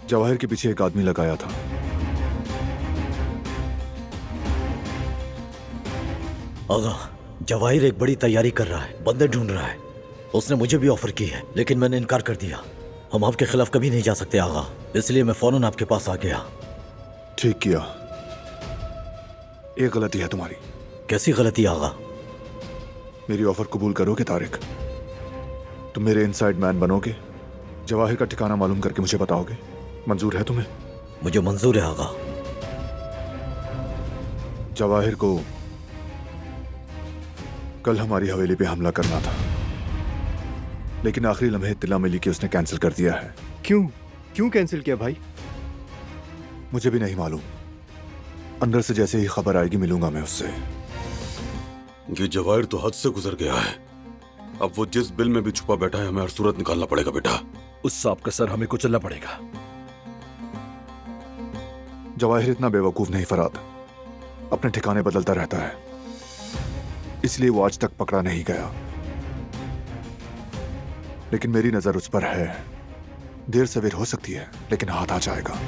जवाहिर के पीछे एक आदमी लगाया था। आगा, जवाहिर एक बड़ी तैयारी कर रहा है, बंदे ढूंढ रहा है। उसने मुझे भी ऑफर की है, लेकिन मैंने इनकार कर दिया। हम आपके खिलाफ कभी नहीं जा सकते आगा, इसलिए मैं फौरन आपके पास आ गया। ठीक किया। एक गलती है तुम्हारी। कैसी गलती आगा? मेरी ऑफर कबूल करोगे तारिक? तुम मेरे इनसाइड मैन बनोगे, जवाहिर का ठिकाना मालूम करके मुझे बताओगे। मंजूर है तुम्हें? मुझे मंजूर है आगा। जवाहिर को कल हमारी हवेली पे हमला करना था, लेकिन आखिरी लम्हे इत्तला मिली कि उसने कैंसिल कर दिया है। क्यों कैंसिल किया भाई? मुझे भी नहीं मालूम। अंदर से जैसे ही खबर आएगी मिलूंगा मैं उससे। ये जवाहिर तो हद से गुजर गया है। अब वो जिस बिल में भी छुपा बैठा है, हमें हर सूरत निकालना पड़ेगा बेटा। उस सांप का सर हमें कुचलना पड़ेगा। जवाहिर इतना बेवकूफ नहीं फराद, अपने ठिकाने बदलता रहता है, इसलिए वो आज तक पकड़ा नहीं गया। लेकिन मेरी नजर उस पर है। देर सवेर हो सकती है, लेकिन हाथ आ जाएगा।